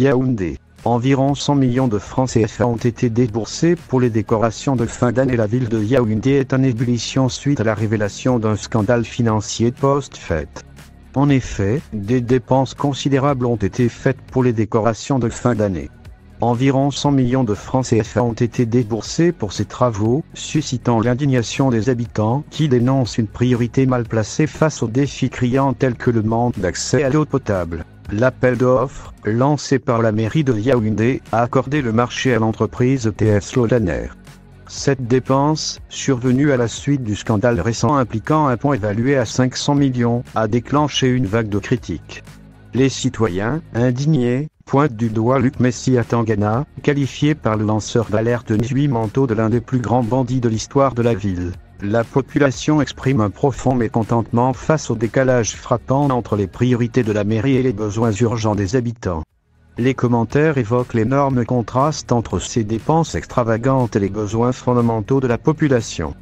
Yaoundé. Environ 100 millions de francs CFA ont été déboursés pour les décorations de fin d'année. La ville de Yaoundé est en ébullition suite à la révélation d'un scandale financier post-fête. En effet, des dépenses considérables ont été faites pour les décorations de fin d'année. Environ 100 millions de francs CFA ont été déboursés pour ces travaux, suscitant l'indignation des habitants qui dénoncent une priorité mal placée face aux défis criants tels que le manque d'accès à l'eau potable. L'appel d'offres, lancé par la mairie de Yaoundé, a accordé le marché à l'entreprise ETS Lolaner. Cette dépense, survenue à la suite du scandale récent impliquant un pont évalué à 500 millions, a déclenché une vague de critiques. Les citoyens, indignés, pointent du doigt Luc Messia Tangana, qualifié par le lanceur d'alerte 18 manteaux de l'un des plus grands bandits de l'histoire de la ville. La population exprime un profond mécontentement face au décalage frappant entre les priorités de la mairie et les besoins urgents des habitants. Les commentaires évoquent l'énorme contraste entre ces dépenses extravagantes et les besoins fondamentaux de la population.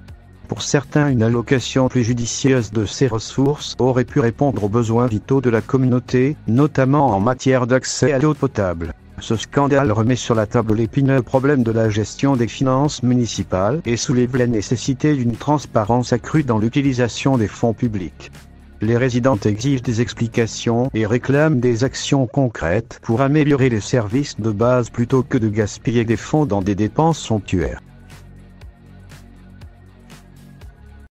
Pour certains, une allocation plus judicieuse de ces ressources aurait pu répondre aux besoins vitaux de la communauté, notamment en matière d'accès à l'eau potable. Ce scandale remet sur la table l'épineux problème de la gestion des finances municipales et soulève la nécessité d'une transparence accrue dans l'utilisation des fonds publics. Les résidents exigent des explications et réclament des actions concrètes pour améliorer les services de base plutôt que de gaspiller des fonds dans des dépenses somptuaires.